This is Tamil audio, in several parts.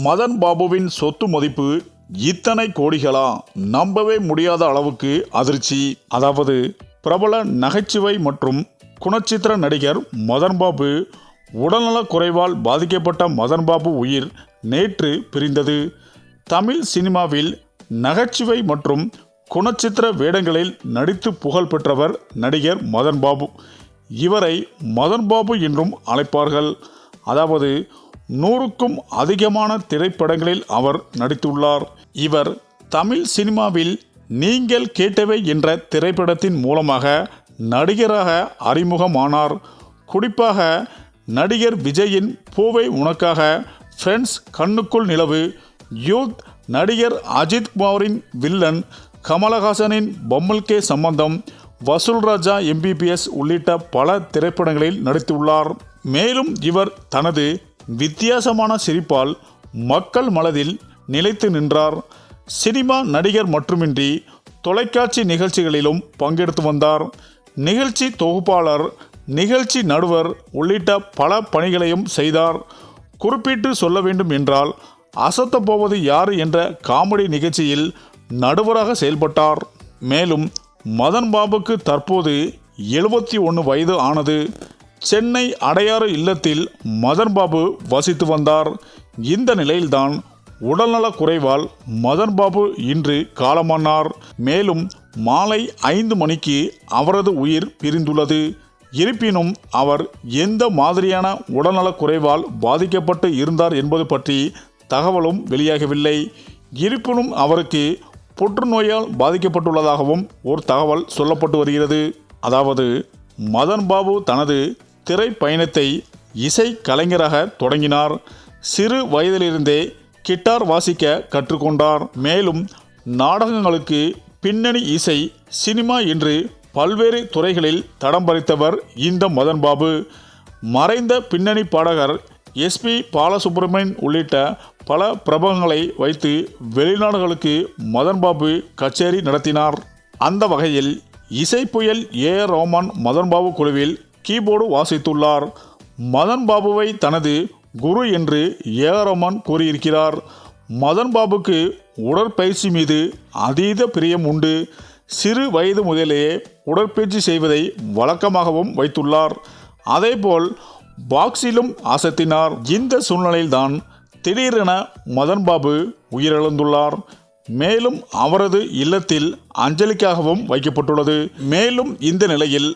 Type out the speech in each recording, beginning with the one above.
மதன் பாபுவின் சொத்து மதிப்பு இத்தனை கோடிகளா? நம்பவே முடியாத அளவுக்கு அதிர்ச்சி. அதாவது பிரபல நகைச்சுவை மற்றும் குணச்சித்திர நடிகர் மதன் பாபு உடல்நலக் குறைவால் பாதிக்கப்பட்ட மதன் பாபு உயிர் நேற்று பிரிந்தது. தமிழ் சினிமாவில் நகைச்சுவை மற்றும் குணச்சித்திர வேடங்களில் நடித்து புகழ் பெற்றவர் நடிகர் மதன் பாபு. இவரை மதன் பாபு என்றும் அழைப்பார்கள். அதாவது 100க்கும் அதிகமான திரைப்படங்களில் அவர் நடித்துள்ளார். இவர் தமிழ் சினிமாவில் நீங்கள் கேட்டவை என்ற திரைப்படத்தின் மூலமாக நடிகராக அறிமுகமானார். குறிப்பாக நடிகர் விஜயின் பூவை உனக்காக, ஃப்ரெண்ட்ஸ், கண்ணுக்குள் நிலவு, யூத், நடிகர் அஜித் குமாரின் வில்லன், கமலஹாசனின் பொம்மல் கே சம்பந்தம், வசூல் ராஜா MBBS உள்ளிட்ட பல திரைப்படங்களில் நடித்துள்ளார். மேலும் இவர் தனது வித்தியாசமான சிரிப்பால் மக்கள் மனதில் நிலைத்து நின்றார். சினிமா நடிகர் மட்டுமின்றி தொலைக்காட்சி நிகழ்ச்சிகளிலும் பங்கெடுத்து வந்தார். நிகழ்ச்சி தொகுப்பாளர், நிகழ்ச்சி நடுவர் உள்ளிட்ட பல பணிகளையும் செய்தார். குறிப்பிட்டு சொல்ல வேண்டும் என்றால் அசத்த போவது யாரு என்ற காமெடி நிகழ்ச்சியில் நடுவராக செயல்பட்டார். மேலும் மதன் பாபுக்கு தற்போது 71 வயது ஆனது. சென்னை அடையாறு இல்லத்தில் மதன் பாபு வசித்து வந்தார். இந்த நிலையில்தான் உடல்நலக் குறைவால் மதன் பாபு இன்று காலமானார். மேலும் மாலை 5 மணிக்கு அவரது உயிர் பிரிந்துள்ளது. இருப்பினும் அவர் எந்த மாதிரியான உடல்நலக் குறைவால் பாதிக்கப்பட்டு இருந்தார் என்பது பற்றி தகவலும் வெளியாகவில்லை. இருப்பினும் அவருக்கு புற்றுநோயால் பாதிக்கப்பட்டுள்ளதாகவும் ஒரு தகவல் சொல்லப்பட்டு வருகிறது. அதாவது மதன் பாபு தனது திரைப்பயணத்தை இசை கலைஞராக தொடங்கினார். சிறு வயதிலிருந்தே கிட்டார் வாசிக்க கற்றுக்கொண்டார். மேலும் நாடகங்களுக்கு பின்னணி இசை, சினிமா என்று பல்வேறு துறைகளில் தடம் பதித்தவர் இந்த மதன் பாபு. மறைந்த பின்னணி பாடகர் SP பாலசுப்ரமணியன் உள்ளிட்ட பல பிரபலங்களை வைத்து வெளிநாடுகளுக்கு மதன் பாபு கச்சேரி நடத்தினார். அந்த வகையில் இசைப்புயல் AR ரஹ்மான் மதன் பாபு குழுவில் கீபோர்டு வாசித்துள்ளார். மதன் பாபுவை தனது குரு என்று AR ரஹ்மான் கூறியிருக்கிறார். மதன் பாபுக்கு உடற்பயிற்சி மீது அதீத பிரியம் உண்டு. சிறு வயது முதலேயே உடற்பயிற்சி செய்வதை வழக்கமாகவும் வைத்துள்ளார். அதேபோல் பாக்ஸிலும் அசத்தினார். இந்த சூழ்நிலையில்தான் திடீரென மதன் பாபு உயிரிழந்துள்ளார். மேலும் அவரது இல்லத்தில் அஞ்சலிக்காகவும் வைக்கப்பட்டுள்ளது. மேலும் இந்த நிலையில்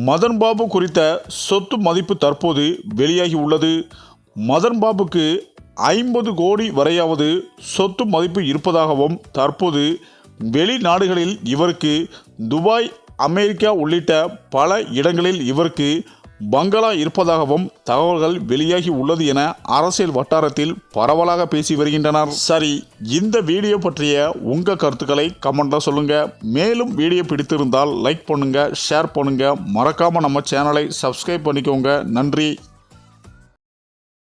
மதன் பாபு குறித்த சொத்து மதிப்பு தற்போது வெளியாகி உள்ளது. மதன் பாபுக்கு 50 கோடி வரையாவது சொத்து மதிப்பு இருப்பதாகவும், தற்போது வெளிநாடுகளில் இவருக்கு துபாய், அமெரிக்கா உள்ளிட்ட பல இடங்களில் இவருக்கு பங்களா இருப்பதாகவும் தகவல்கள் வெளியாகி உள்ளது என அரசியல் வட்டாரத்தில் பரவலாக பேசி வருகின்றனர். சரி, இந்த வீடியோ பற்றிய உங்கள் கருத்துக்களை கமெண்ட்ல சொல்லுங்க. மேலும் வீடியோ பிடித்திருந்தால் லைக் பண்ணுங்க, ஷேர் பண்ணுங்க, மறக்காம நம்ம சேனலை சப்ஸ்கிரைப் பண்ணிக்கோங்க. நன்றி.